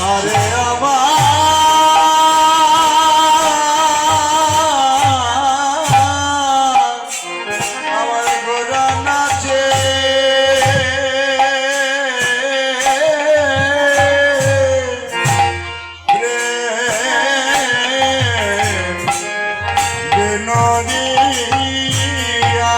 আরে আমার গোরা নাচে বিনোদিয়া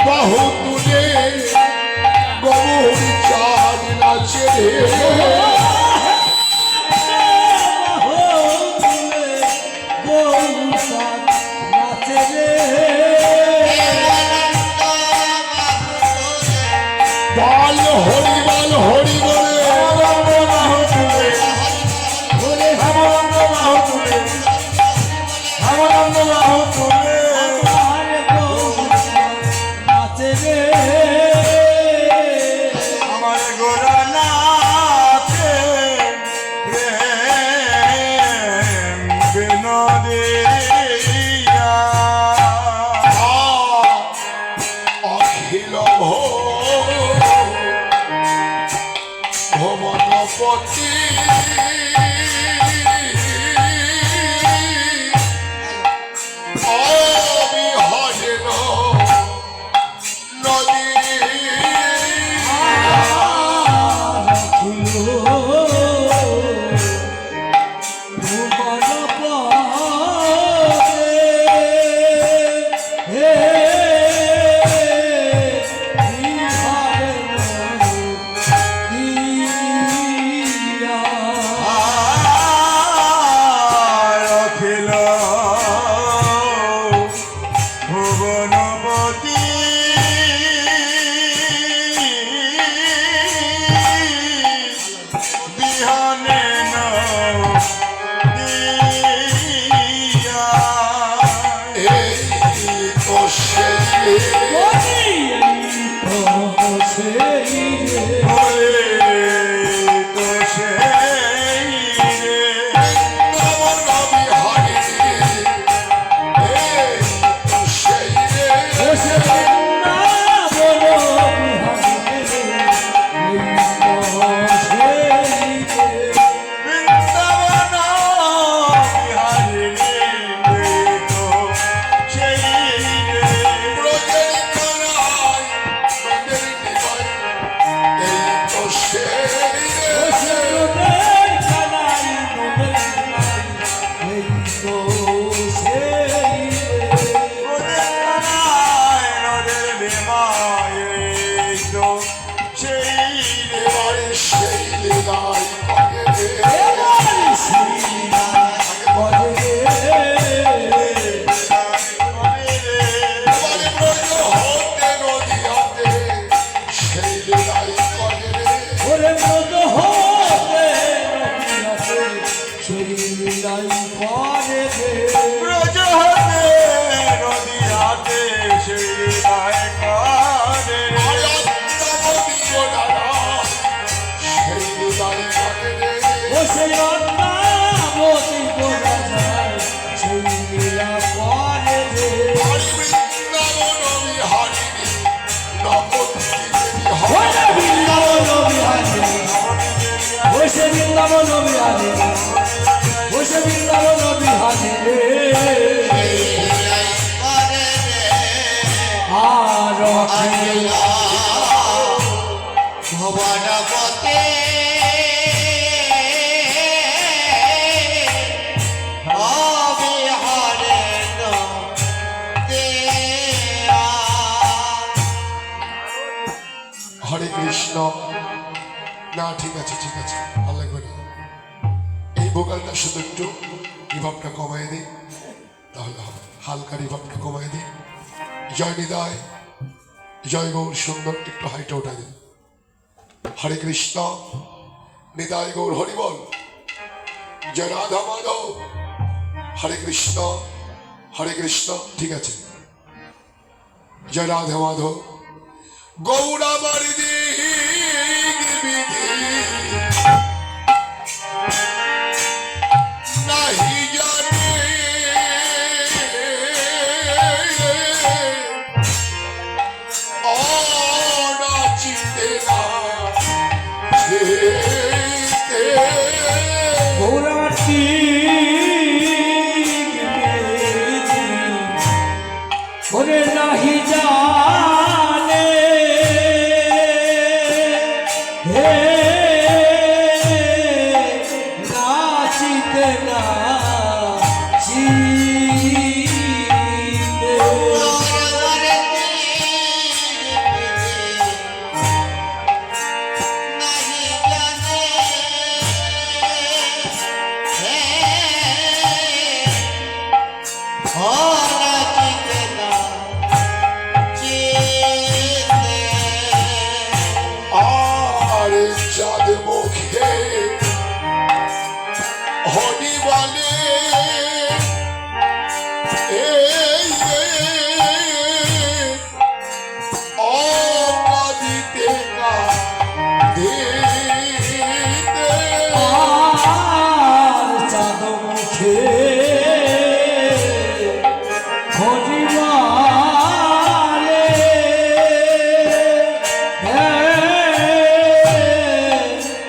বাহু তুলে গৌর চাঁদ নাচে বাল হরি বাল হরি বলে আমার গোরা নাচে বিনোদিয়া অখিল ভবনপতি অবিহরেন নদী অখিল ভুবনপতি বিহনে নদিয়া এই তো সেই তো সেই নমন বিহারী এই তো সেই বৃন্দাবন বিহারিণী তো সেই ব্রজের কানাই ব্রজের নিবাই এই তো সেই নদের বিমায় তো সেই এবারে সেই লীলাই করে এবারে ব্রজ হতে নদীয়াতে সেই লীলাই করে ব্রজ হতে নদিয়াতে সেই লীলায় করে আয়াত্তাবতী গোলারা সেই লীলাই করে হরি বৃন্দাবন বিহারিণী নবদ্বীপে ভবনপতে অবিহরেন দেয়া হরে কৃষ্ণ না ঠিক আছে ভালো লাগবে না এই ভোকালটা শুধু একটু রিভাবটা কমাই দিই তাহলে হবে হালকা রিভাবটা কমাই দিই জয় নিদায় জয় গৌর সুন্দর একটু হাইটা উঠা দিন হরে কৃষ্ণ নিতাই গৌর হরি বল জয় রাধা মাধব হরে কৃষ্ণ ঠিক আছে জয় রাধে মাধব গৌরাবার বিধি নাহি জানে অনাচিতে না গৌরাবাটি ওরে নাহি জানে হে নাচিতে নাচিতে আর চাঁদ মুখে হরি বলে অদিতে আর চাঁদ মুখে হরিবালে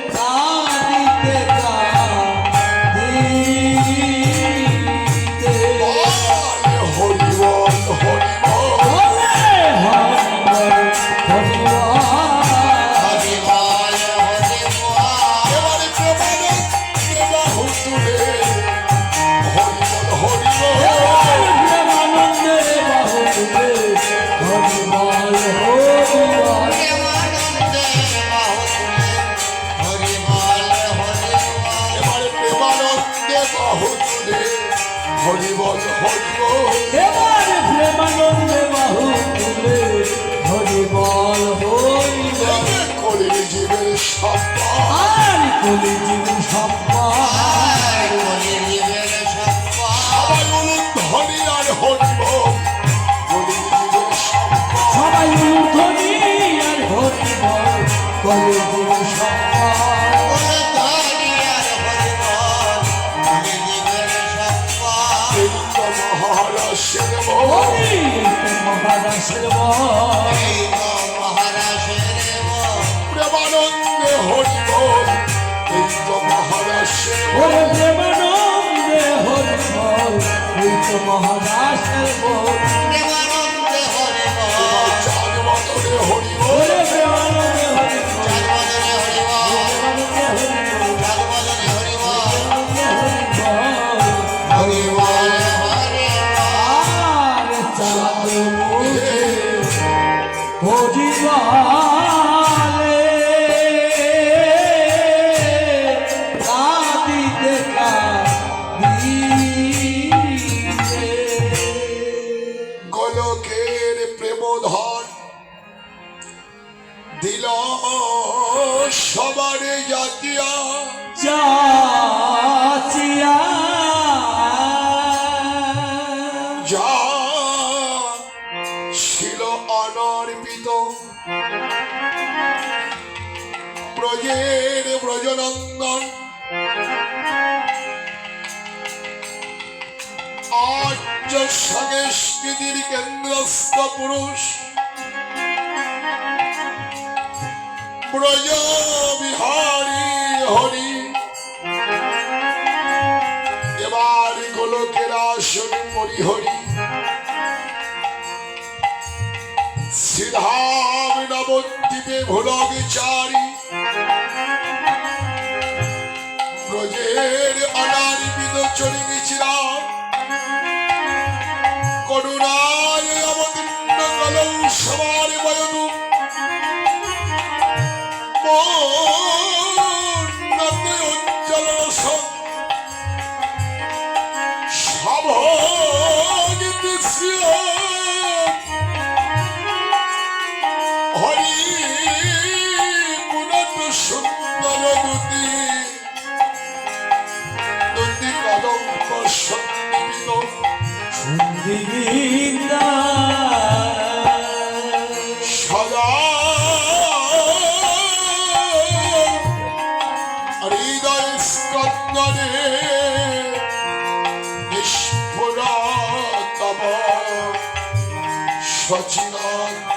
কাঁদিতে কাঁদিতে হরিবল হরিবল এবারে প্রেমানন্দে বাহু তুলে হরিবল হরিবল এবারে প্রেমানন্দে বাহু তুলে হরিবল হরিবল করে জীবের সম্পা সবাই বলুন ধনী আর হরিবল করে জীবের সম্পা সবাই ধনী আর হরিবল কলে জীবন সম্পদ এই তো মহারাষ্ট্রের মহারাষ্ট্রের প্রেমানন্দে হরিবল এই তো মহারাষ্ট্রের ওরে প্রেমানন্দে হরিবল এই তো মহারাষ্ট্রের চাঁদ বদলে হরিবল ওরে প্রেমানন্দে হরিবল আর চাঁদ মুখে হরিবালে কাঁদিতে কাঁদিতে গোলকের প্রেমধন দিল সবারে জাতিয়া চাচিয়া যা ছিল অনর্পিত ব্রজের ব্রজনন্দন আর্য সংস্কৃতির কেন্দ্রস্থ পুরুষ ব্রজ বিহারী হরি এবার গোলকের আসন পরিহরি শ্রীধাম নবদ্বীপে ভোলক চারি ব্রজের অনার্পিত চলে গেছিলাম করুণায় অবতীর্ণ কলৌ সবার বয়নু উজ্জ্বল রসন হরি পুনত সুন্দর দুতি দুতি কদম্ব সচিনানন্দ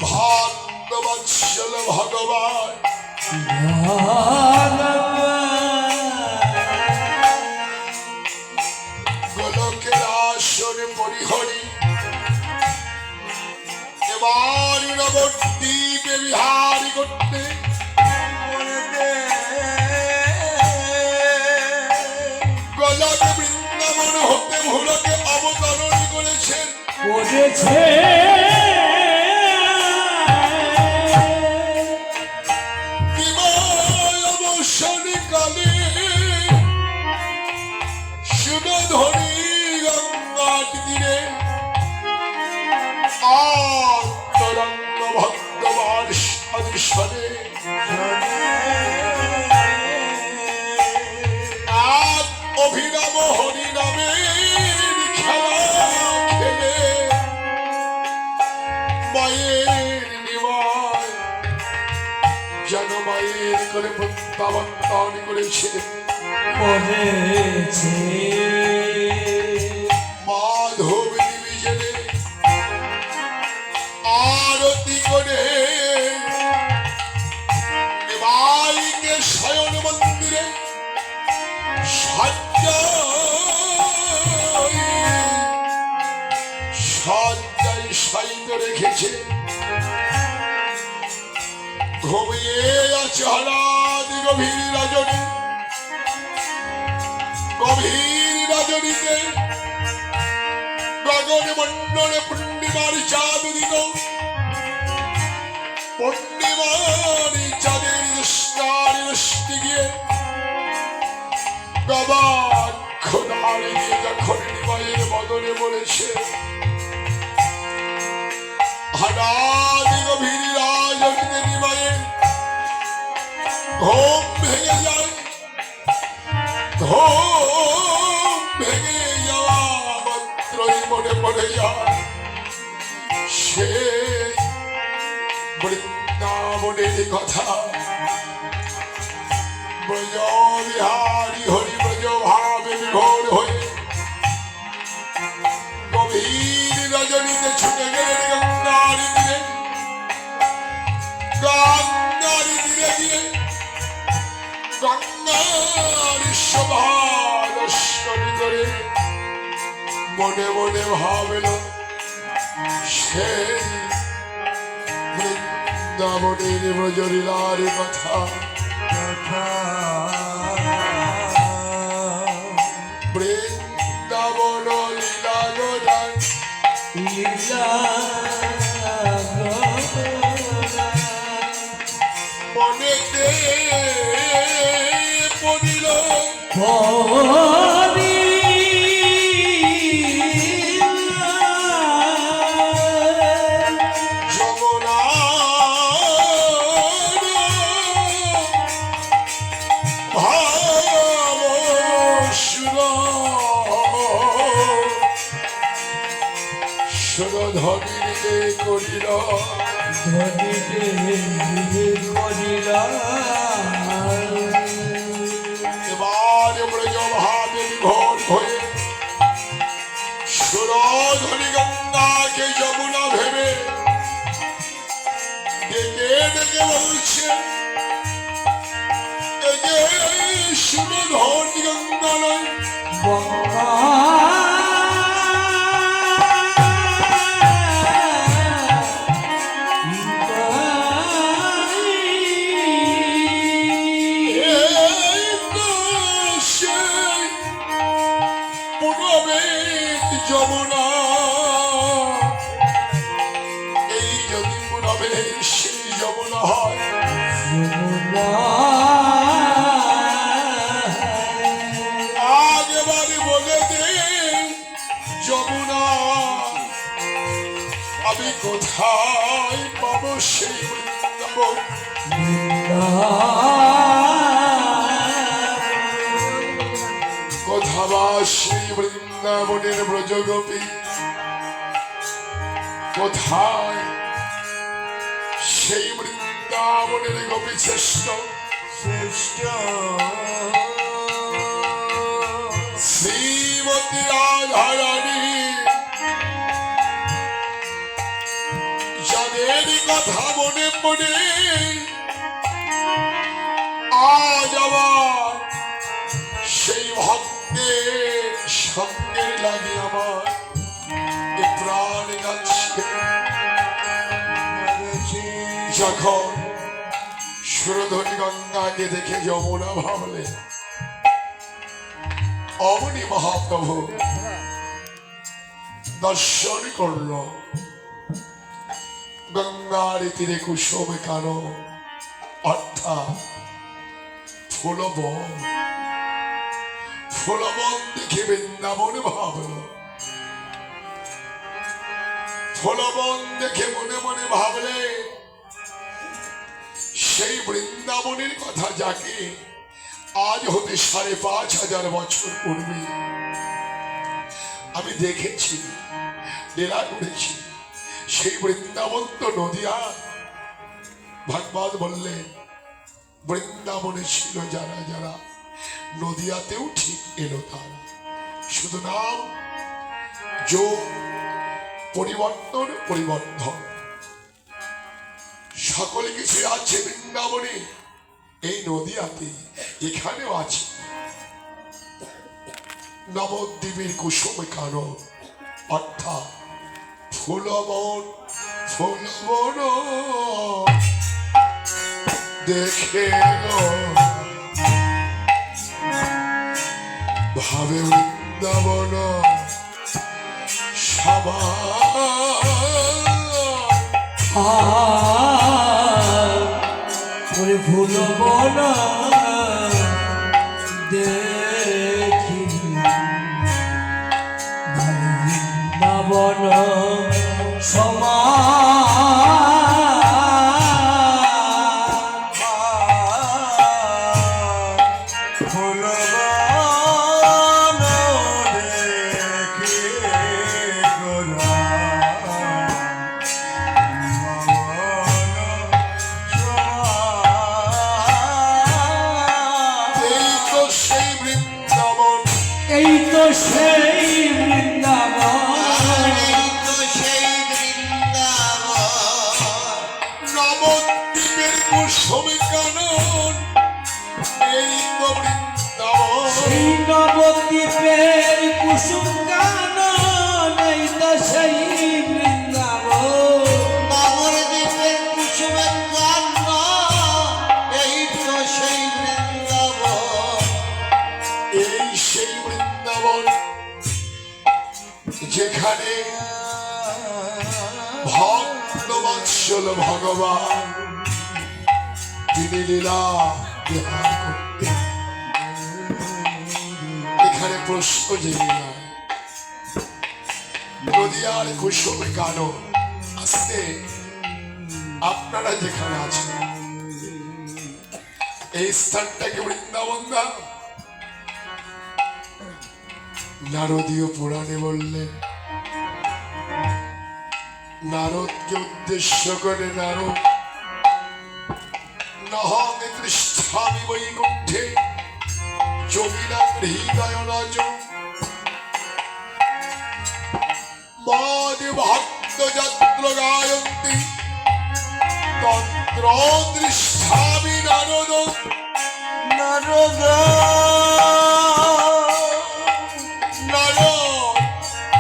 ভাগ্যবৎসল ভগবান গোলকের আসরে পরিহরি এবার নবদ্বীপে বিহারি করতে গোলক বৃন্দাবন হতে ভুলকে অবতরণ করেছেন করেছে অবসরকালে সুরধরি গঙ্গার তীরে তরঙ্গ ভক্তবার সদৃশনে এক অভিনব হরিনামের খেলা খেলে মায়ের নিবায় যেন মায়ের করে প্রত্যাবর্তন করেছে করেছে মাধব ডিভিশনে আরতি করে মাইকে শয়ন মন্দিরে সজ্জায় সাইত রেখেছে ঘুমিয়ে আছে হঠাৎ গভীর রজনী গভীর রজনীতে গগন মন্ডলে পূর্ণিমার চাঁদ দিল পূর্ণিমার চাঁদের দৃষ্টি গিয়ে বাবার খোদারে দিয়ে যখন নিমায়ের বদলে বলেছে হঠাৎ গভীর রাজনীতে নিমায়ের ঘুম ভেঙে যায় ঘুম ভেঙে যাওয়া মাত্রই মনে পড়ে যায় সে বৃন্দাবনের কথা ব্রজ বিহারী হরি ব্রজ ভাবে বিভোর হয়ে গভীর রজনীতে ছুটে গেলেন গঙ্গার তীরে গঙ্গার তীরে গিয়ে গঙ্গার শোভা দর্শন করে মনে মনে ভাবল সেই বৃন্দাবনের ব্রজলীলার কথা বৃন্দাবন লীলা গোদান লীলা মনেতে পড়িল ধনিতে করিল ধনিতে করিল এবার ব্রজ ভাবে বিভোর হয়ে সুরধরি গঙ্গাকে যমুনা ভেবে ডেকে ডেকে বলছে এ যে সুরধরি গঙ্গা নয় গঙ্গা যমুনা এই যদি পুরবে সেই যমুনা হয় আগেবারে বলে দে যমুনা আমি কোথায় পাবো সেই বৃন্দাবন কোথাবা সেই বৃন্দাবনের ব্রজগোপী কোথায় সেই বৃন্দাবনের গোপী শ্রেষ্ঠ শ্রেষ্ঠ শ্রীমতী রাধারানী, যাদের কথা মনে পড়ে আজ আবার সেই ভক্তের সঙ্গের লাগে আমার এ প্রাণ গাচ্ছে। যখন সুরধনী গঙ্গাকে দেখে যমুনা ভাবলে, অমনি মহাপ্রভু দর্শন করল গঙ্গার তীরে কুসুম কানো, অর্থাৎ ফুলবন। ফুলবন দেখে বৃন্দাবন ভাবল, ফুলবন দেখে মনে মনে ভাবলে সেই বৃন্দাবনের কথা, যাকে আজ হতে ৫,৫০০ বছর পূর্বে আমি দেখেছি, লীলা করেছি। সেই বৃন্দাবন তো নদিয়া। ভাগবত বললেন বৃন্দাবনে ছিল যারা যারা, নদিয়াতেও ঠিক এলো তারা। শুধু নাম যোগ পরিবর্তন পরিবর্তন সকল কিছু আছে বৃন্দাবনে, এই নদিয়াতে এখানেও আছে। নবদ্বীপের কুসুম কানন, অর্থাৎ ফুলবন। ফুলবন দেখে ভাবে বৃন্দাবন ওরে ভুলব না দেখি বৃন্দাবন এই তো সেই বৃন্দাবন, নবদ্বীপের কুসুম কানন, এই তো বৃন্দাবন। সেই নবদ্বীপের কুসুম কানন, এই তো সেই বৃন্দাবন। নবদ্বীপের কুসুমের কান্ড, এই তো সেই বৃন্দাবন। এই সেই বৃন্দাবন যেখানে ভক্তবৎসল ভগবান তিনি লীলা বিহার করতেন। এখানে প্রশ্ন জেনে না, নদিয়ার কুসুম কানন আসতে আপনারা যেখানে আছেন, এই স্থানটাকে বৃন্দাবন না? নারদীয় পুরাণে বললেন, নারদকে উদ্দেশ্য করে নারদ, নহং তৃষ্ঠামি বৈকুণ্ঠে যোগিনাং হৃদয় নজ, মদ ভক্ত যত্র গায়ন্তি তত্র তৃষ্ঠামি নারদ। নারদ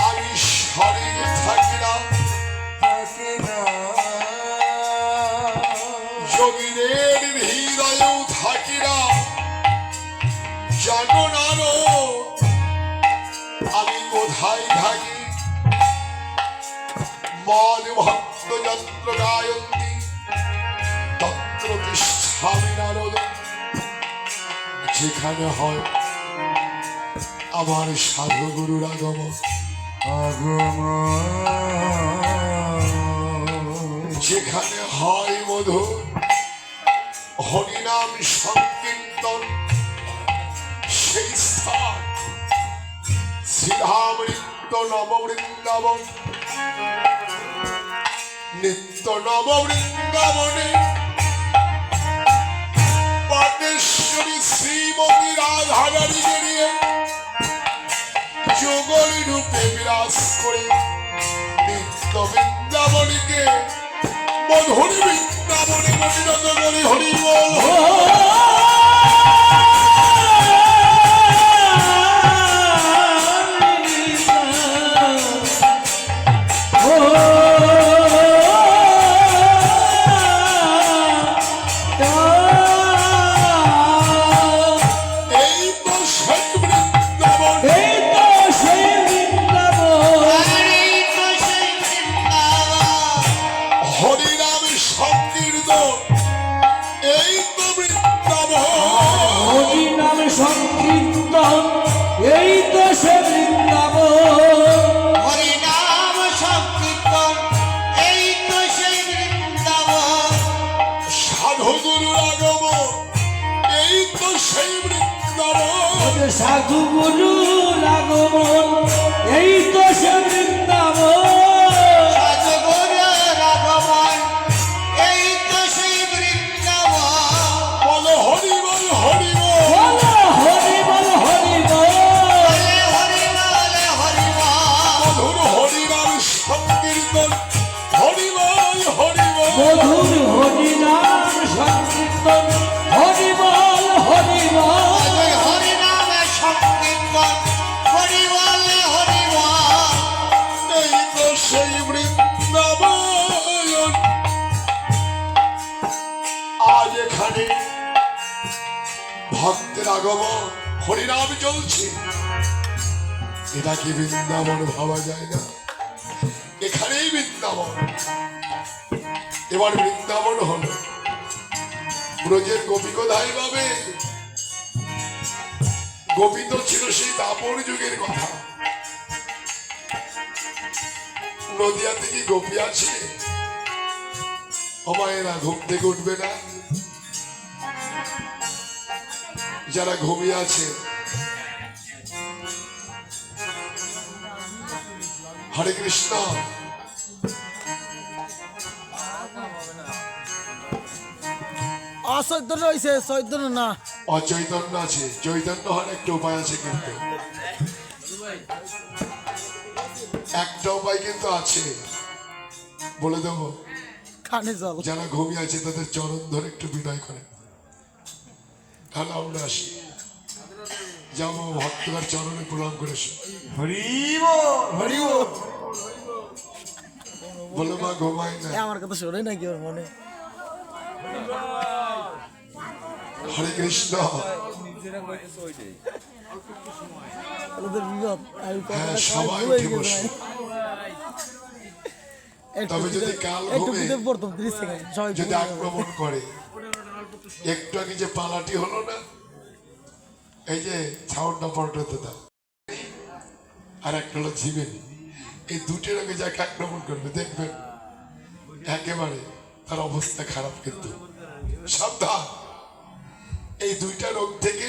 আমি শরীরে থাকি না, যোগীদের হৃদয়েও থাকি না। জানো না আমি কোথায় থাকি? মদ ভক্ত যন্ত্র গায়ন্তি তত্র তিষ্ঠামি নারদ। যেখানে হয় আমার সাধু গুরুর আগমন, যেখানে হয় মধুর হরিনাম সংকীর্তন, সেই স্থান শ্রীধাম নববৃন্দাবন। নিত্য নব বৃন্দাবনে পাটেশ্বরী শ্রীমতী রাধারানীকে নিয়ে যুগলী রূপে বিরাজ করে নিত্য বৃন্দাবনীকে মধুর বৃন্দাবনে পরিণত করে হরি বল। সংকীর্তন এই তো সে বৃন্দাবন, হরিনাম সংকীর্তন এই তো সেই বৃন্দাবন, সাধু গুরুর আগমন এই তো সেই বৃন্দাবন, সাধু গুরুর আগমন এই তো সে বৃন্দাবন, সাধুগুরুর আগমন এই তো সেই বৃন্দাবন। বলো হরি বল হরি বল। হরি বল হরি বল, বলে হরি বলে হরি বল, মধুর হরিনাম সংকীর্তন হরি বল হরি বল। মধুর হরিনাম সংকীর্তন হরি বল হরি বল, অজয় হরিনামে সংকীর্তন হরি বলে হরি বল। এই তো সেই বৃন্দাবন। আজ এখানে ভক্তের আগমন হরিনাম চলছে, এটা কি বৃন্দাবন ভাবা যায় না? এখানেই বৃন্দাবন। এবার বৃন্দাবন হলো ব্রজের গোপী কোথায় পাবে? গোপী তো ছিল সেই দাপর যুগের কথা। নদিয়াতে কি গোপী আছে? অমায়েরা ঘুম থেকে উঠবে না? যারা ঘুমিয়ে আছে হরে কৃষ্ণ, অচৈতন্য হয়েছে, চৈতন্য না। অচৈতন্য আছে, চৈতন্য হওয়ার একটা উপায় আছে, কিন্তু একটা উপায় কিন্তু আছে, বলে দেবো। কানে জল। যারা ঘুমিয়ে আছে তাদের চরণ ধরে একটু বিদায় করে, তাহলে আমরা আসি। যাবো ভক্তবার চরণে প্রণাম করে এসো। বলে মা ঘুমাই না। এ আমার কথা শোনে নাকি ওর মনে? হরে কৃষ্ণ। ওদের বিপদ। আমি কথা হ্যাঁ, বলা সবাই ভুলে উঠে গেছি বসো। ভাই। একটু তবে যদি পিঠে- কাল একটু ঘুমে, পিঠে পড়তাম 30 সেকেন্ড সবাই যদি ঘুমিয়ে আক্রমণ করে, একটু আগে যে পালাটি হলো না, এই যে ছাউন্ডটা পল্টাতে দাও, আর একটা হলো ঝিমেনি, এই দুটি রোগে যাকে আক্রমণ করবে দেখবেন একেবারে তার অবস্থা খারাপ। কিন্তু সাবধান, এই দুইটা রোগ থেকে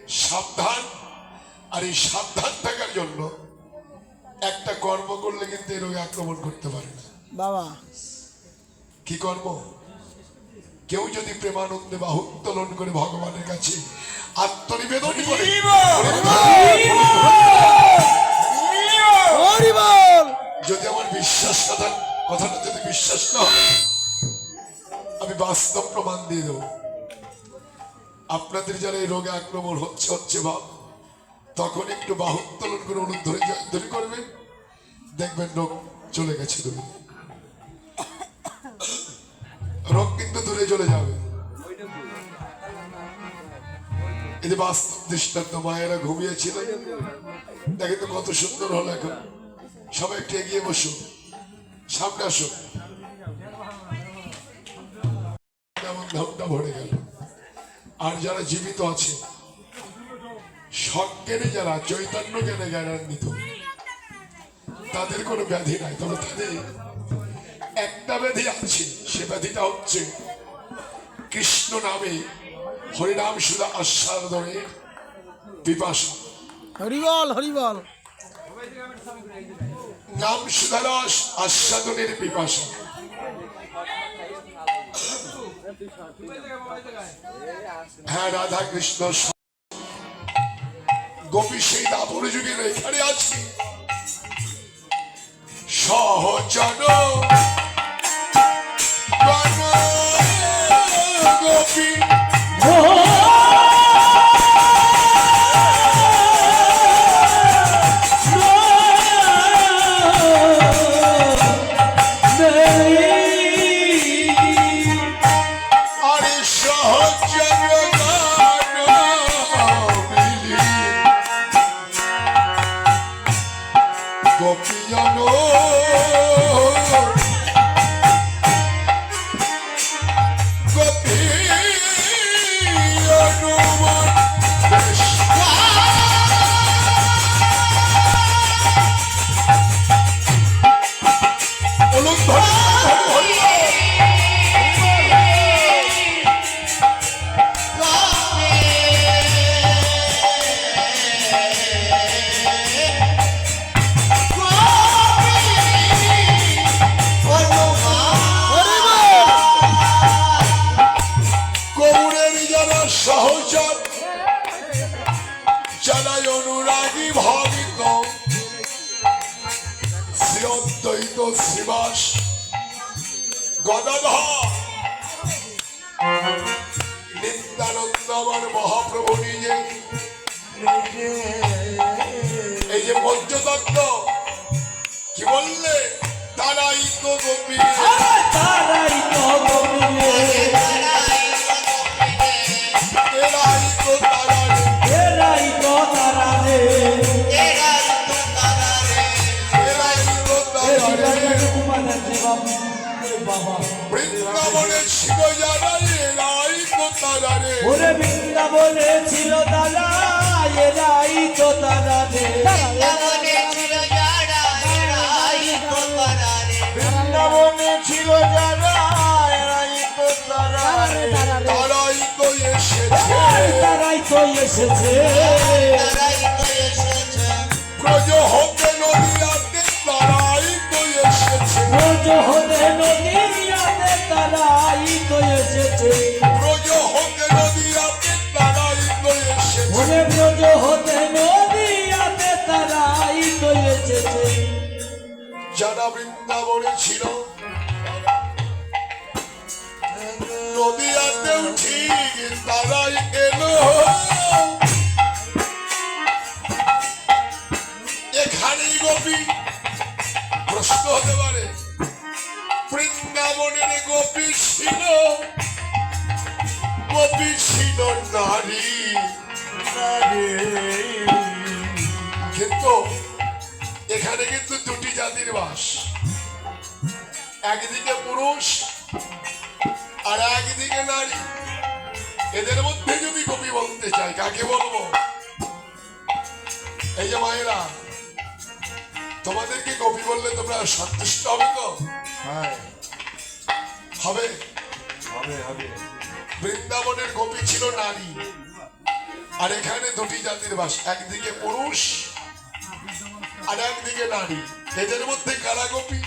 সাবধান। আর এই সাবধান থাকার জন্য একটা কর্ম করলে কিন্তু এই রোগে আক্রমণ করতে পারে না। বাবা কি কর্ম? কেউ যদি প্রেমানন্দে বাহু উত্তোলন করে ভগবানের কাছে আত্মনিবেদন করে, হরি বল। যদি আমার বিশ্বাস কথাটা যদি বিশ্বাস না হয়, আমি বাস্তব প্রমাণ দিয়ে দেবো। আপনাদের যারা এই রোগে আক্রমণ হচ্ছে ভাব, তখন একটু বাহু উত্তোলন করে অনুদ ধরে করবেন, দেখবেন রোগ চলে গেছে দূরে। রোগ কিন্তু দূরে চলে যাবে। এই যে বাস্তব দৃষ্টান্ত, মায়েরা ঘুমিয়েছিল, দেখে তো কত সুন্দর হলো। এখন সবাই একটু এগিয়ে বসো, সামনে আসো। যেমন ধামটা ভরে গেল। আর যারা জীবিত আছে, সজ্ঞানে যারা চৈতন্য জ্ঞানে জ্ঞানান্বিত, তাদের কোনো ব্যাধি নাই। তবে তাদের একটা ব্যাধি আছে, সে ব্যাধিটা হচ্ছে কৃষ্ণ নামে হরিনাম সুধা আস্বাদনের পিপাসা। হরি বল হরি বল। নাম সুধারস আস্বাদনের পিপাসা। হ্যাঁ, রাধা কৃষ্ণ গোপী সেই দাপর যুগে এখানে আছি। সহচর গোপী আরে সহচর গোপিয়ানো সহচর যারাই অনুরাগী ভাবিত শ্রী অদ্বৈত শ্রীবাস গদাধর নিত্যানন্দ আমার মহাপ্রভু নিজে এই যে পঞ্চতত্ত্ব কি বললে তারাই তো গোপী তারাই তো গোপী এরাই তো তারা রে এরাই তো তারা রে এরাই তো তারা রে বাবা বৃন্দাবনে ছিল যারা এরাই তো তারা রে ওরে বৃন্দাবনে ছিল তারা এরাই তো তারা রে বৃন্দাবনে ছিল যারা এরাই তো তারা রে। তারাই তো এসেছে তারাই তো এসেছে ব্রজ হতে নদীরাতে তারাই তো এসেছে ব্রজ হতে নদীয়াতে তারাই তো এসেছে ব্রজ হতে নদীরাতে তারাই তো এসেছে ওরে ব্রজ হতে নদীয়াতে তারাই তো এসেছে যারা বৃন্দাবনে ছিল নদীয়াতেও ঠিক তারাই এলো এখানেই গোপী প্রশ্ন হতে পারে বৃন্দাবনের গোপী ছিল নারী কিন্তু এখানে কিন্তু দুটি জাতির বাস একদিকে পুরুষ আর একদিকে নারী এদের মধ্যে যদি গোপী বলতে চাই কাকে বলবো এই যে মায়েরা তোমাদেরকে গোপী বললে তোমরা সন্তুষ্ট হবে তো হবে বৃন্দাবনের গোপী ছিল নারী আর এখানে দুটি জাতির বাস একদিকে পুরুষ আর একদিকে নারী এদের মধ্যে কারা গোপী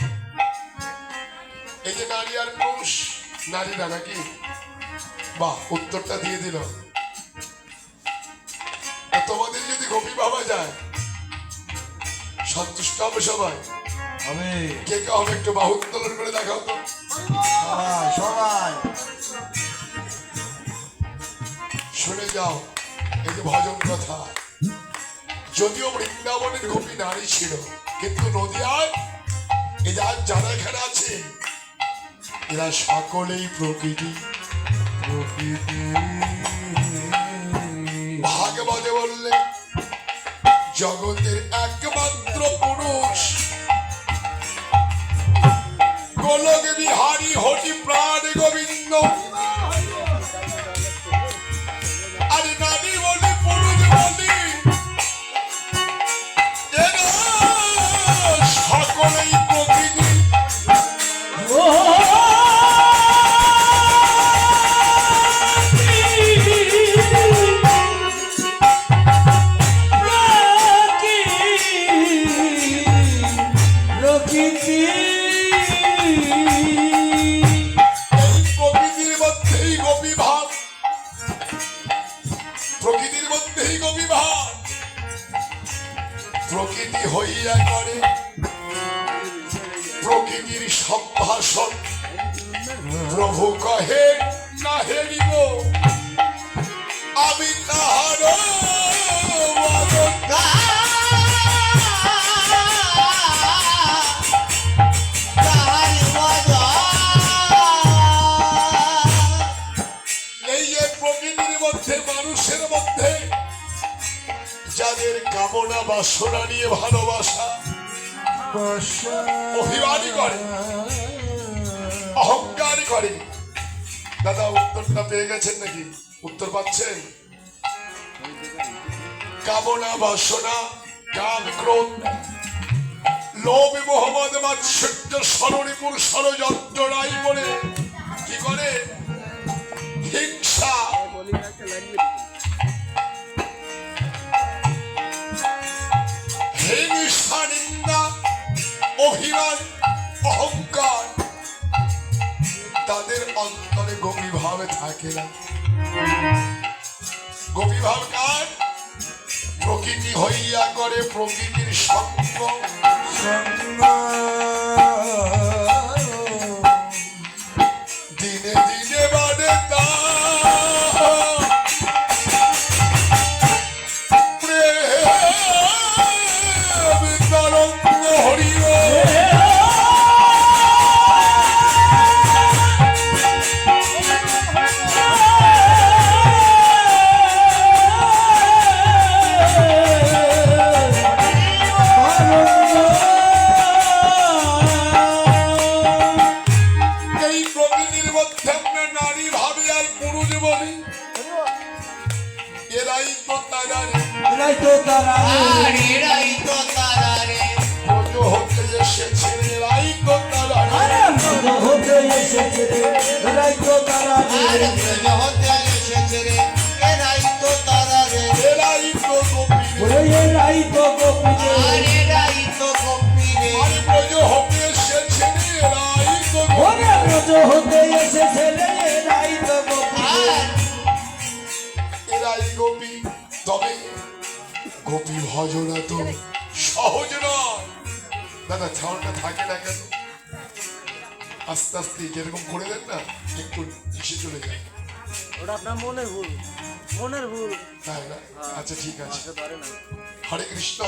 এই যে নারী আর পুরুষ নারীরা নাকি বাহ উত্তরটা দিয়ে দিল তোমাদের যদি গোপী ভাবা যায় সন্তুষ্ট হবে সবাই কে কে হবে একটু বাহু উত্তোলন করে দেখাও তো সবাই শুনে যাও এই যে ভজন কথা যদিও বৃন্দাবনের গোপী নারী ছিল কিন্তু নদীয়ায় এই যারা এখানে আছে এরা সকলেই প্রকৃতি ভাগবতে বললে জগতের একমাত্র পুরুষ গোলক বিহারী হরি প্রাণ গোবিন্দ আর নারী বলি পুরুষ বলি এরা সকলেই প্রকৃতি এই প্রকৃতির প্রভু কহে না হেরিব আমি তাহার মদন। এই যে প্রকৃতির মধ্যে মানুষের মধ্যে যাদের কামনা বাসনা নিয়ে ভালোবাসা অভিমানী করে অহংকার করে। দাদা উত্তরটা পেয়ে গেছেন নাকি? উত্তর পাচ্ছেন? কামনা বাসনা কাম ক্রোধ লোভ মোহাম্মদ মাৎসর্য ষড়রিপুর ষড়যন্ত্রণাই বলে কি করে? হিংসা হিংসা নিন্দা অভিমান অহংকার তাদের অন্তরে গভীর ভাবে থাকে না। গভীর ভাব কার? প্রকৃতি হইয়া করে প্রকৃতির সঙ্গ। দিনে দিনে বাড়ে প্রেম তরঙ্গ হরিও। তবে গোপী ভজনা তো সহজ নয় দাদা। ছাউনটা থাকে না কেন? আস্তে আস্তে যেরকম করে দেন না একটু এসে চলে যায়। ওটা আপনার মনের ভুল, মনের ভুল। তাই না? আচ্ছা ঠিক আছে। হরে কৃষ্ণ।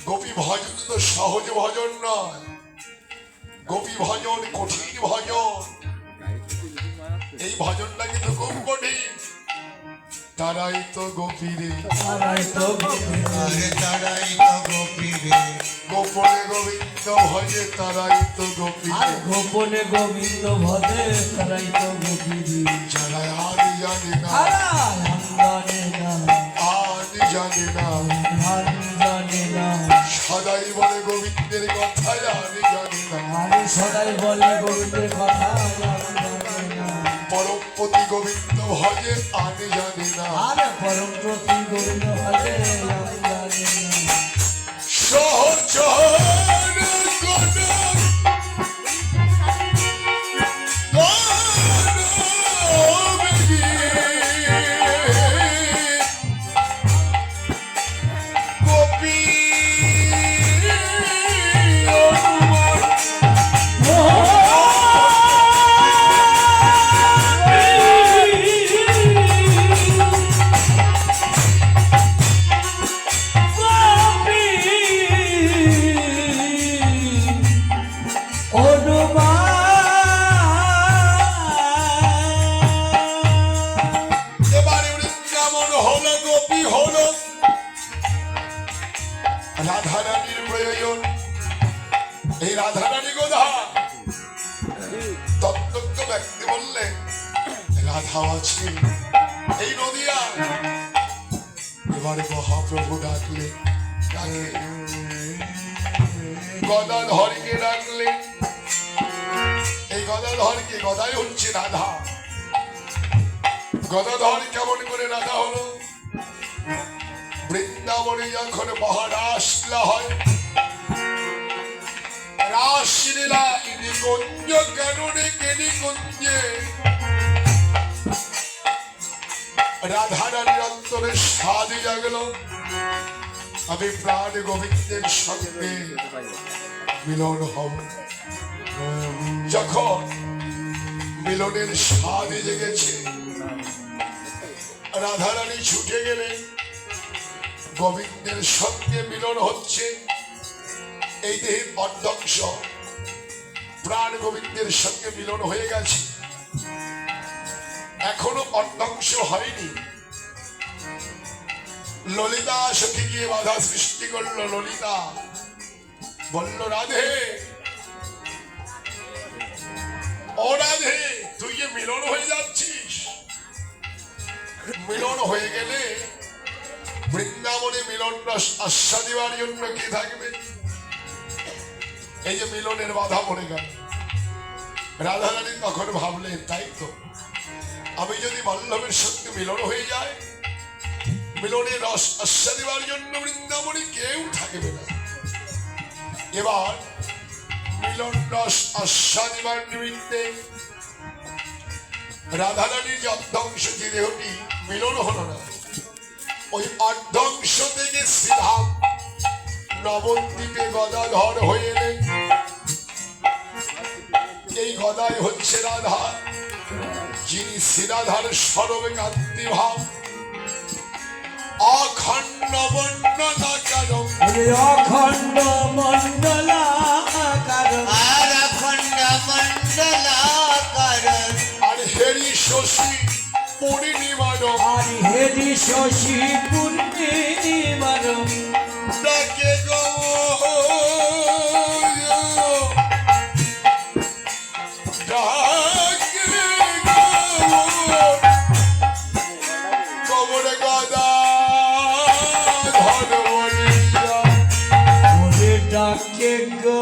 গোপী ভজন তো সহজ ভজন নয়, গোপী ভজন কঠিন ভজন। এই ভজনটা কিন্তু খুব কঠিন। তারাই তো গোপী রে, গোপনে গোবিন্দ ভজে তারাই তো গোপী রে, গোপনে গোবিন্দ ভজে তারাই তো গোপী রে। যারা আদি জানে না আদি জানে না সদাই বলে গোবিন্দের কথা আদি জানে না। সদাই বলে গোবিন্দের কথা পরমপতি গোবিন্দ ভজে আদি জানে না। পরমপতি গোবিন্দ ভজে আদি জানে না। সহচর রাধারানীর প্রয়োজন। এই রাধারানী গোধা তত্ত্ব ব্যক্তি বললেন রাধা আছে এই নদিয়া। এবারে মহাপ্রভু ডাকলে গদাধরকে ডাকলে। এই গদাধরকে গদাই হচ্ছে রাধা। গদাধর কেমন করে রাধা হলো? বৃন্দাবনে যখন মহারাসলীলা হয়, রাসলীলা কুঞ্জ কাননে কেনি কুঞ্জে রাধারানীর অন্তরে স্বাদ জাগল। আমি প্রাণ গোবিন্দের সঙ্গে মিলন হব। যখন মিলনের স্বাদ জেগেছে, রাধারানী ছুটে গেলেন, গোবিন্দের সঙ্গে মিলন হচ্ছে। এই দেহের অর্ধাংশ প্রাণ গোবিন্দের সঙ্গে মিলন হয়ে গেছে, এখনো অর্ধাংশ হয়নি। ললিতা সখী গিয়ে বাধা সৃষ্টি করলো। ললিতা বলল, রাধে ও রাধে, তুই যে মিলন হয়ে যাচ্ছিস, মিলন হয়ে গেলে বৃন্দাবনে মিলন রস আস্বাদিবার জন্য কে থাকবে? এই যে মিলনের বাধা পড়ে গেল। রাধারানী তখন ভাবলেন, তাই তো, আমি যদি বল্লভের সঙ্গে মিলন হয়ে যায়, মিলনের রস আস্বাদিবার জন্য বৃন্দাবনে কেউ থাকবে না। এবার মিলন রস আস্বাদিবার নিমিত্তে রাধারানীর যে অর্ধাংশ যে দেহটি মিলন হলো না, ওই অর্ধাংশ থেকে সিধা নবদ্বীপে গদাধর হয়ে এলেন। এই গদাই হচ্ছে রাধা, যিনি শ্রীরাধার সরবে কান্তি ভাব, অখণ্ড মণ্ডলাকারম, অখণ্ড মণ্ডলাকারম, আর অখণ্ড মণ্ডলাকারম, আর হেরি শশী পূর্ণিমারম, আর হেরি শশী পূর্ণিমারম, ডাকে গো ডাকে গো কবর গদা ধর বলিয়া, ওরে ডাকে গো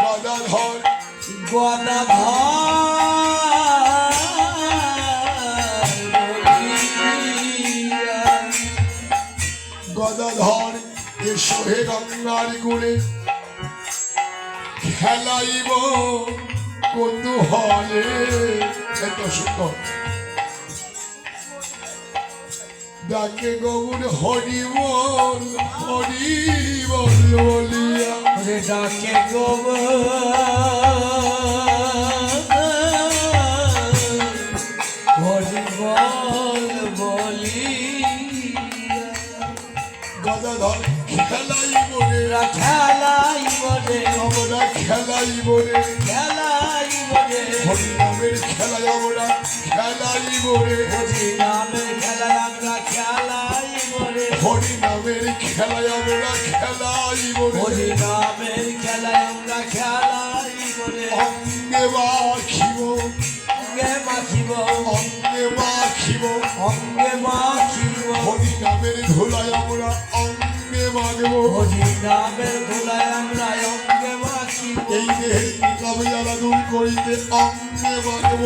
গদাধর গদাধর এসো হে গঙ্গার গুণে, খেলাইব কৌতূহলে। এত সুন্দর ডাকে গৌর হরি বল বলিয়া, ওরে ডাকে গো হরি বল বলিয়া, গদাধর খেলাইব রে, খেলাইব রে, আমরা খেলাইব রে, খেলাইব রে, হরি নামের খেলায় আমরা খেলাইব রে, হরি নামের খেলায় আমরা খেলাইব রে, হরি নামের খেলায় আমরা খেলাইব রে, হরি নামের খেলায় আমরা খেলাইব রে, অঙ্গে মাখিব অঙ্গে মাখিব, অঙ্গে মাখিব, অঙ্গে মাখিব, হরি নামের ধুলায় আমরা অঙ্গে মাগব, হরি নামের ধুলায় আমরা অঙ্গে মাখিব, এই দেহের কিতাব জ্বালা দূর করিতে অঙ্গে মাগব,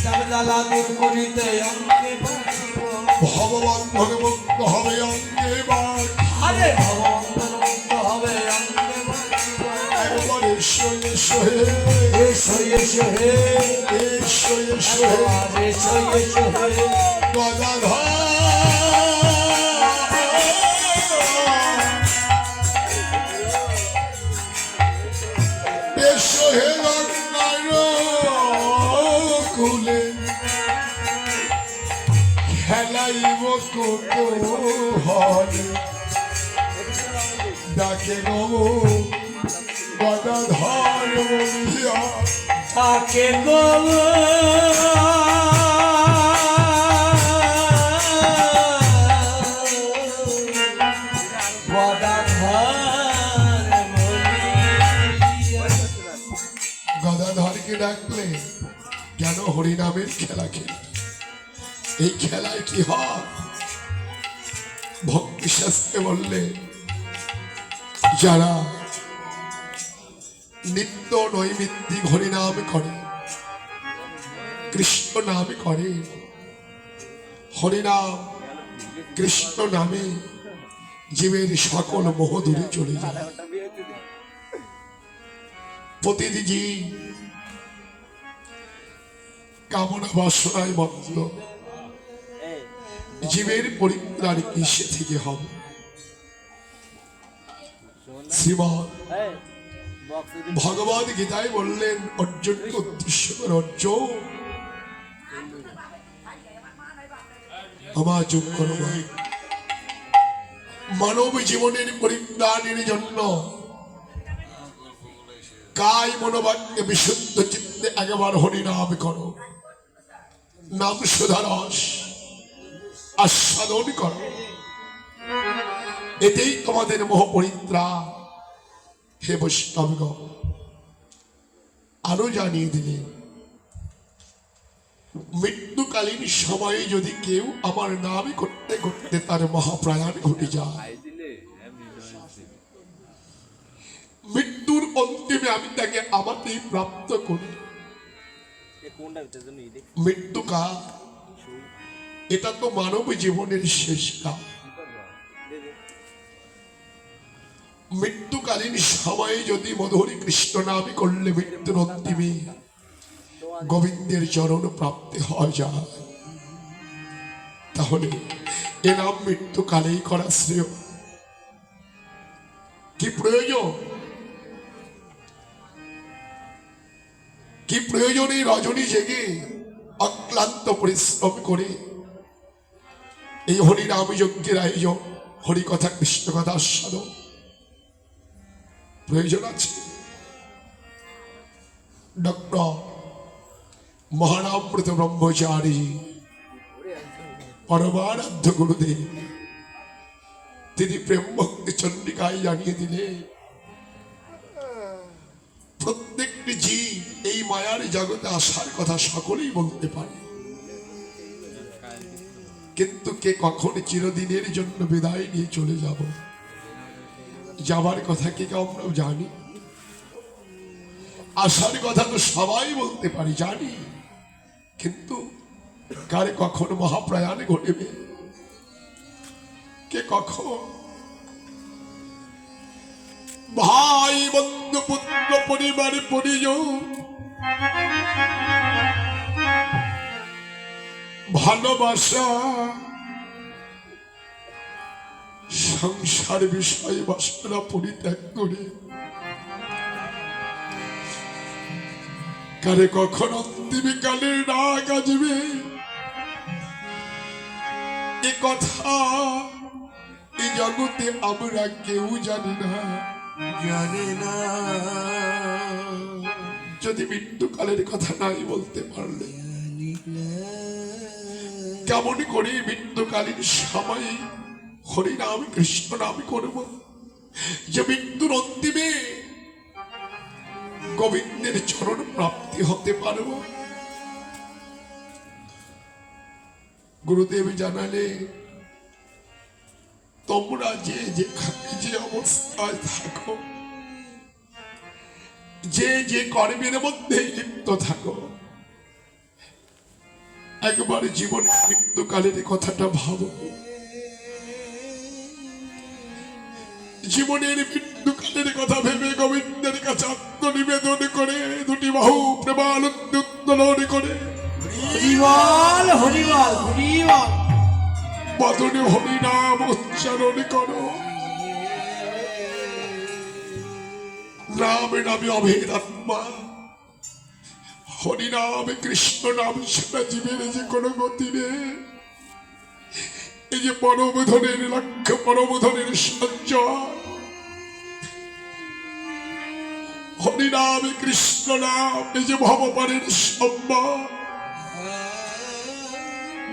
তবে জ্বালা দূর করিতে অঙ্গে মাখিব, ভগবান ভগবন্ত হবে অঙ্গে মাগ, আরে ভগবান মুক্ত হবে অঙ্গে মাখিব, একবার এসো এসো হে, এসো এসো হে, এসো এসো হে, একবার এসো এসো হে, গদাধর এসো হে গঙ্গার কুলে, খেলাইব কৌতূহলে, ডাকে গো গদাধর বলিয়া, তাকে গো গদাধরকে ডাকলে কেন? হরিনামের খেলা খেলে। এই খেলায় কি হয়? ভক্তি শাস্ত্রে বললে যারা নিত্য নৈমিত্তিক হরিনাম করে, কৃষ্ণ নাম করে, হরিনাম কৃষ্ণ নামে জীবের সকল মোহ দূরে চলে যায়। প্রতিটি জীব কামনা বাসনায় মত্ত এই জীবের পরিত্রাণ কিসে থেকে হবে? শ্রীমান এই বক্স যদি ভগবান গীতায় বললেন অর্জুনকে উদ্দেশ্য করে, অর্জুন আমার চুপ করো না। মানব জীবনের পরিত্রাণের জন্য কায় মনোবাক্যে বিশুদ্ধ চিত্তে একবার হরিনাম করো, নাম সুধারস আস্বাদন করো, এতেই তোমাদের মোহ পরিত্রাণ। হে বৈষ্ণবগণ, আরো জানিয়ে দিলেন মৃত্যুকালীন সময়ে যদি কেউ আমার নাম করতে করতে তার মহাপ্রয়াণ ঘটে যায়, মৃত্যুর অন্তিমে আমি তাকে আমাতেই প্রাপ্ত করি। এই কোনটা জন্য দেখ মৃত্যু কাল এটা তো মানব জীবনের শেষ কাল। মৃত্যুকালীন সময়ে যদি মধুরী কৃষ্ণ নাম করলে মৃত্যুর অন্তিমে গোবিন্দের চরণ প্রাপ্তি হয়ে যায়, তাহলে এ নাম মৃত্যুকালেই করা শ্রেয়। কি প্রয়োজন, কি প্রয়োজনে রজনী জেগে অক্লান্ত পরিশ্রম করে এই হরিনাম যজ্ঞের আয়োজন, হরি কথা কৃষ্ণ কথা আস্বাদন প্রয়োজন আছে? ডক্টর মহানামৃত ব্রহ্মচারী পরমারাধ্য গুরুদেব তিনি প্রেম ভক্তি চন্ডিকায় জানিয়ে দিলেন প্রত্যেকটি জীব এই মায়ার জগতে আসার কথা সকলেই বলতে পারে, কিন্তু কে কখন চিরদিনের জন্য বিদায় নিয়ে চলে যাব, যাবার কথা কি আমরা জানি? আসার কথা তো সবাই বলতে পারি, জানি, কিন্তু কারে কখন মহাপ্রয়াণ ঘটবে, কে কখন? ভাই বন্ধু পুত্র পরিবার পরিজন ভালোবাসা সংসার বিষয় বাসনা পরিত্যাগ করে কারে কখন অন্তিম কালে রাগ আসবে এ কথা এই জগতে আমরা কেউ জানি না, জানি না। যদি মৃত্যুকালের কথা নাই বলতে পারলে কেমন করে মৃত্যুকালীন সময়ে হরিনাম কৃষ্ণ নাম করব, যে মৃত্যুর অন্তিমে গোবিন্দের চরণ প্রাপ্তি হতে পারব? গুরুদেব জানালে তোমরা যে যেখানে যে অবস্থায় থাকো, যে যে কর্মের মধ্যে লিপ্ত থাকো, একবার জীবন মৃত্যুকালের কথাটা ভাবো। জীবনের মৃত্যুকালের কথা ভেবে গোবিন্দের কাছে আত্মনিবেদন করে দুটি বাহু প্রেমানন্দ উত্তোলন করে হরিবল হরিবল হরিবল বদনে হরিনাম উচ্চারণ করো। নামে নামে অভেদ আত্মা, হরিনাম কৃষ্ণ নাম ছাড়া জীবের যে কোনো গতি নেই। এই যে পরমধনের লক্ষ্য, পরমধনের সঞ্চয়, হরিনাম কৃষ্ণ নাম, এই যে ভবপারের সম্মান।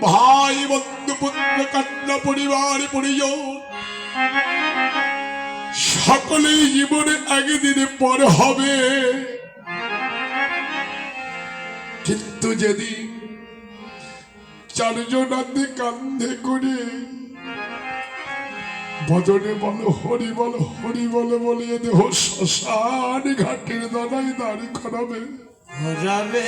ভাই বন্ধু পুত্র কন্যা পরিবার পরিজন সকলেই জীবনে একদিনে পর হবে, কিন্তু যদি চারজন আদে কান্ধে করে বদনে বলো হরি বলো হরি বলো বলে দেহ শ্মশান ঘাটের দলায় দাঁড়ি করাবে, যাবে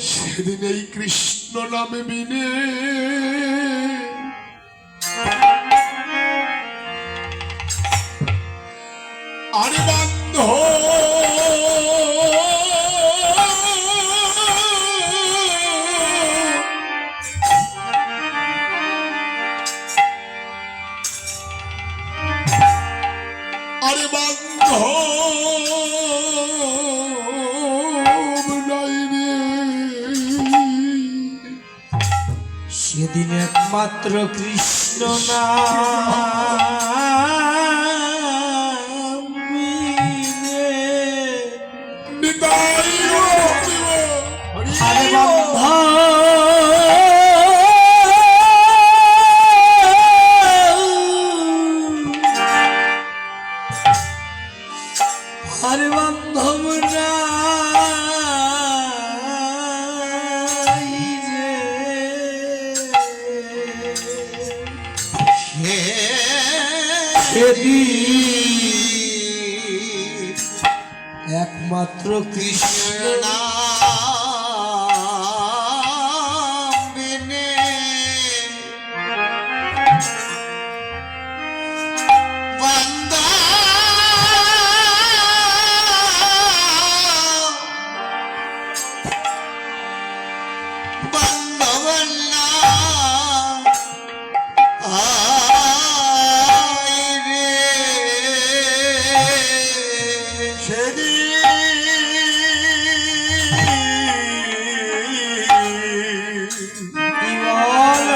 সেদিন এই কৃষ্ণ নামে বিনে আরে বান্ধব সেদিন একমাত্র কৃষ্ণ নাম বিনে নিতাই আরে বান্ধা আরে বান্ধব নাই রে সেদিন একমাত্র কৃষ্ণ নাম বিনে বান্দা বান্ধব না আয় রে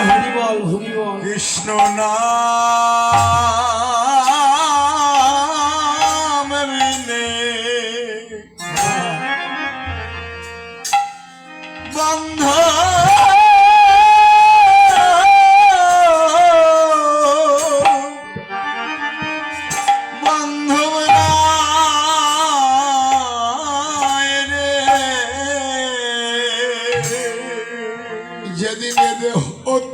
হরিবল হরিবল কৃষ্ণ নাম বিনে বন্ধ বান্ধব নাই রে যেদিন দেহ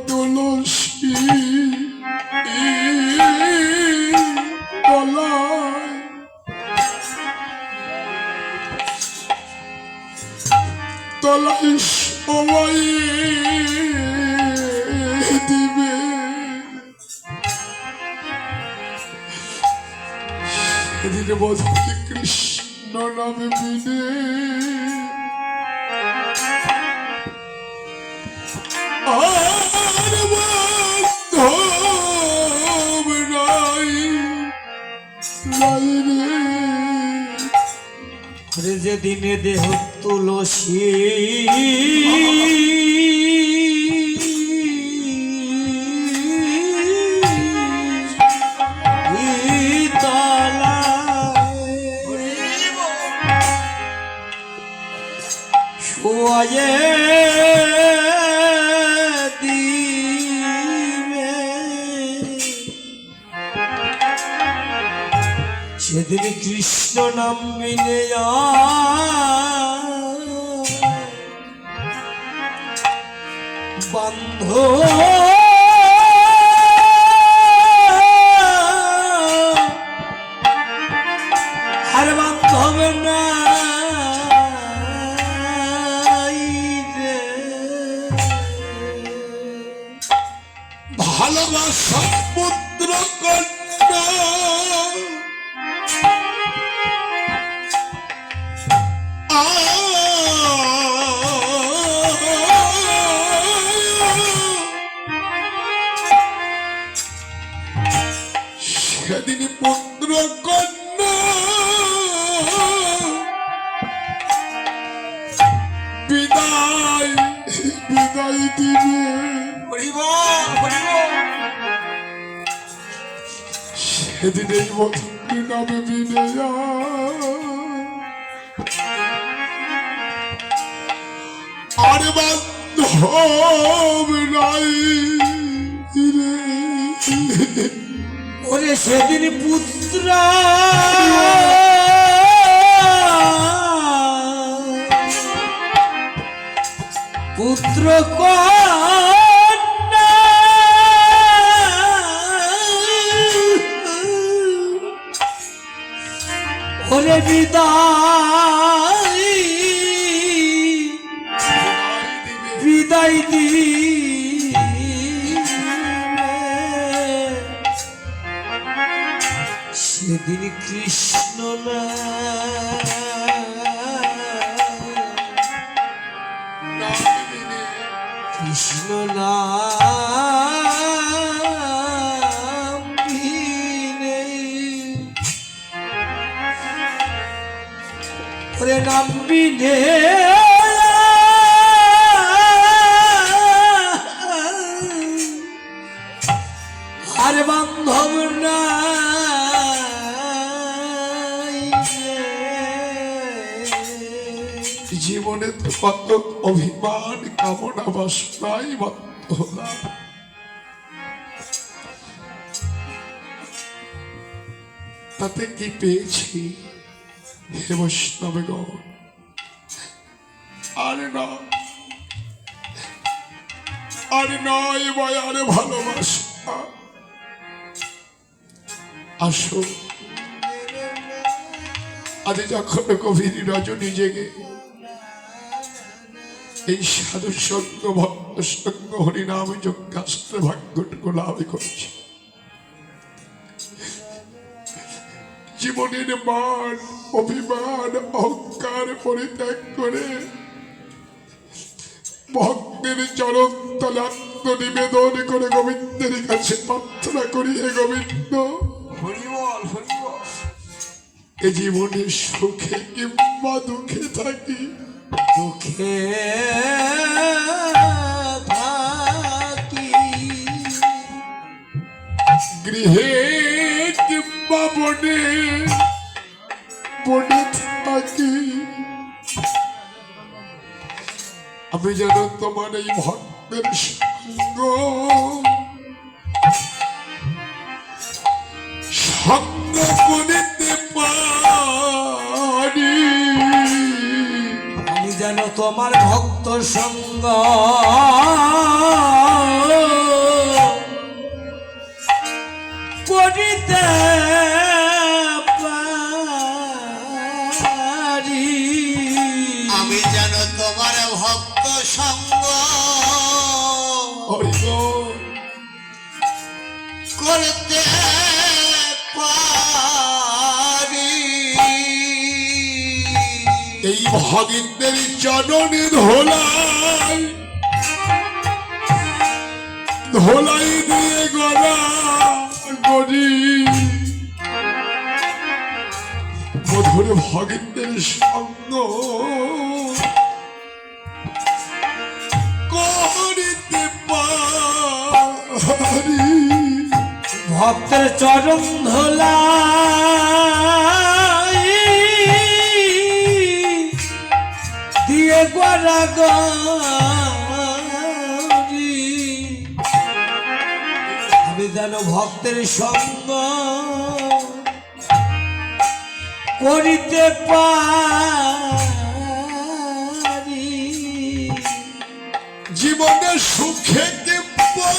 তুলসী তলায় তলায় সবাই দিবে সেদিনে বোধ হয় কৃষ্ণ নামে বিনে আর বান্ধব নাই নাই রে রে যেদিনে দেহ তুলসী শোয়ে দিবে সেদিন কৃষ্ণ নাম বিনে বান্ধ আর বান্ধব নাই রে ভালোবাসা পুত্র কন্যা সেদিন পুত্র কন্যা বিদায় বিদায় দিবে সেদিন এই মধুর নামে বিনয়া আর বান্ধব নাই রে ওরে সেদিন পুত্র পুত্র কন্যা ওরে বিদায় বিদায় সেদিন কৃষ্ণ না কৃষ্ণ নাম বিনে ওরে নাম বিনে কত অভিমান কামনা বাসনায় বদ্ধ হলাম। তাতে কি পেয়েছি হে বৈষ্ণবগণ? আরে না, আরে নয় মায়ার ভালোবাসা। আসো, আজ যখন গভীর রজনী জেগে এই সাধু সঙ্গ ভক্ত সঙ্গ হরিনাম যজ্ঞাস্ত্র ভাগ্যটুকু লাভ করছি, জীবনের মান অভিমান অহংকার পরিত্যাগ করে ভক্তের চরণ তলে আত্মনিবেদন করে গোবিন্দের কাছে প্রার্থনা করি, হে গোবিন্দ, হরিবল হরিবল। এ জীবনে সুখে কিংবা দুঃখে থাকি, দুঃখে থাকি গৃহে কিংবা বনে বনে থাকি, আমি যেন তোমার এই ভক্তের সঙ্গ সঙ্গ করিতে পারি। আমি যেন তোমার ভক্ত সঙ্গ করিতে পারি। আমি যেন তোমার ভক্ত সঙ্গ হরিবল। করতে পারি। এই ভগিন্দের চরণে ধোলাই ধোলাই দিয়ে গড়া গড়ি মধুর ভগিন্দের সঙ্গ করিতে পারি। ভক্তের চরণ ধোলাই দিয়ে গড়া গড়ি, আমি যেন ভক্তের সঙ্গ করিতে পারি। জীবনে সুখে কিংবা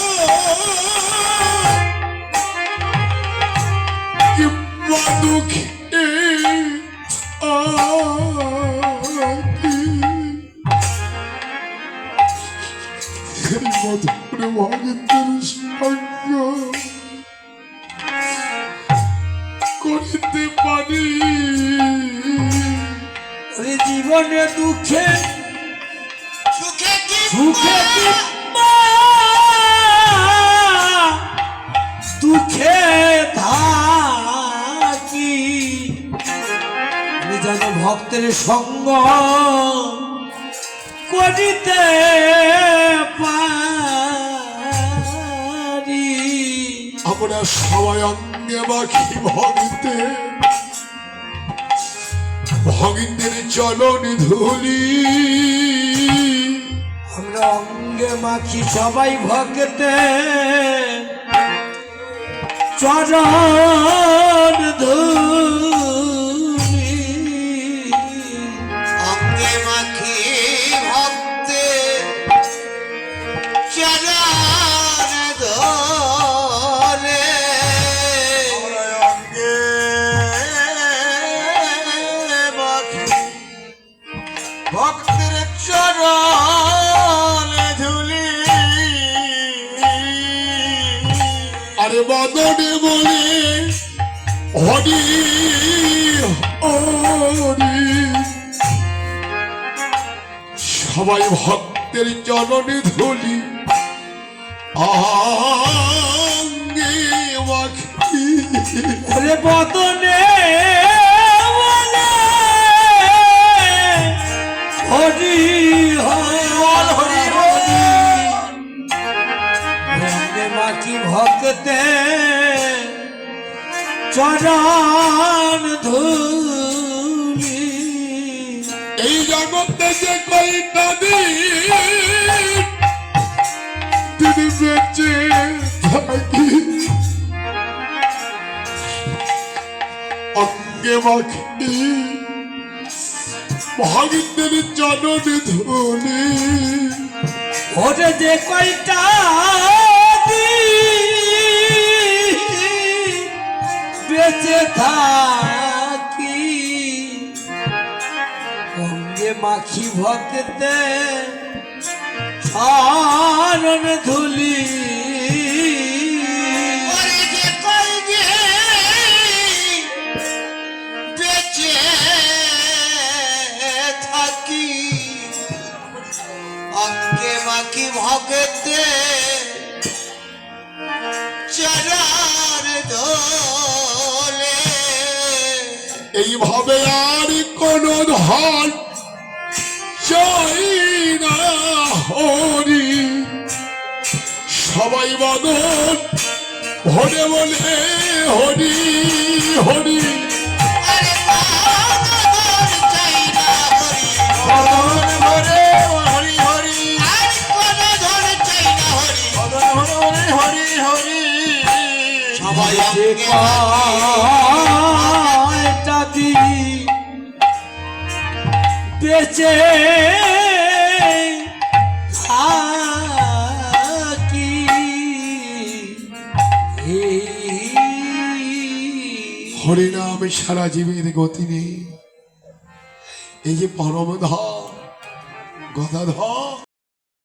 দুঃখে মধুর ভগিন্দের সঙ্গ করিতে পারি। জীবনে দুঃখে সুখে কি সুখে কিংবা দুঃখে থাকি, আমি যেন ভক্তের সঙ্গ করিতে পারি। আমরা সবাই অঙ্গে মাখি ভগিতে ভগিন্দের চরণ ধুলি, আমরা অঙ্গে মাখি সবাই ভক্তে চরণ ধুলি। অঙ্গে মাখি ভক্তে চরণ ধরে। অঙ্গে মাখি ভক্তের চরণ ধুলি। আরে বদনে বলে হরি হরি, সবাই ভক্তের চরণে ধুলি অঙ্গে মাখি। ওরে বদনে বলে হরি হল হরি হরি, অঙ্গে মাখি ভক্তে চরণ ধুলি। এই জগতে যে কয়টা দিন তিনি বেঁচে থাকি অঙ্গে মাখি ভাগিতের জননী ধনী ওরে যে কয়টা দিন বেঁচে থাকি অঙ্গে মাখি ভক্তে চরণ ধুলি ওরে যে কয়দিন বেঁচে থাকি অঙ্গে মাখি ভগতে চরণ ধুলি এইভাবে আর কোন ধন চাই না হরি সবাই বদন ভরে বলে হরি হরি আরে কোন চাই না হরি মদন ভরে হরি হরি আর কোন ধন চাই না হরি মদন ভরে হরি হরি সবাই যে অঙ্গে কয়টা দিন বেঁচে থাকি হরিনামে সারা জীবের গতি নেই এই যে পরমধর গদাধর